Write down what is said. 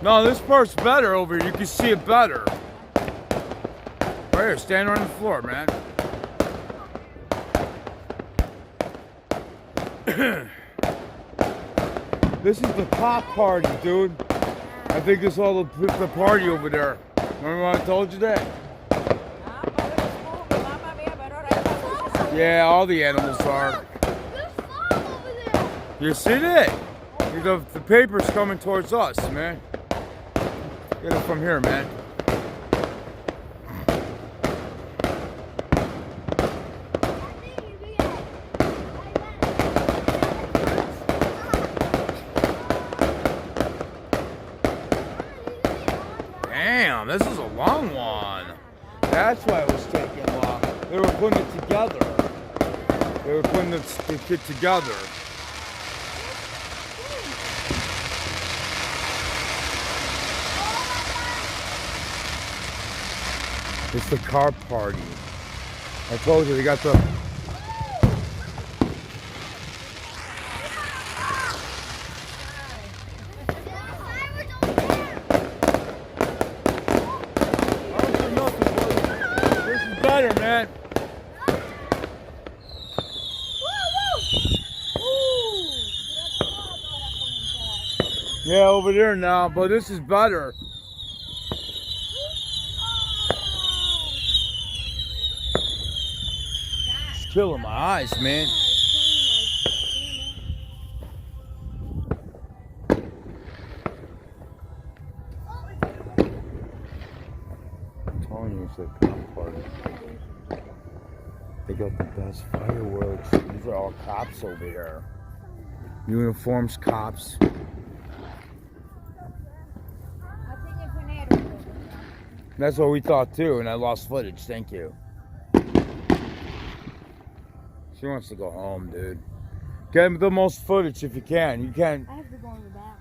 No, this part's better over here. You can see it better. Right here, stand on the floor, man. This is the pop party, dude. I think it's all the party over there. Remember when I told you that? Yeah, all the animals are. There's fog over there. You see that? The paper's coming towards us, man. Get it from here, man. Damn, this is a long one. That's why it was taking long. They were putting it together. They were putting the kit together. It's the car party. I told you they got the. This is better, man. Yeah, over there now, but this is better. It's killing my eyes, man. I'm telling you, it's a cop party. They got the best fireworks. These are all cops over here. Uniforms, cops. That's what we thought too, and I lost footage. Thank you. She wants to go home, dude. Get the most footage if you can. You can't. I have to go in the back.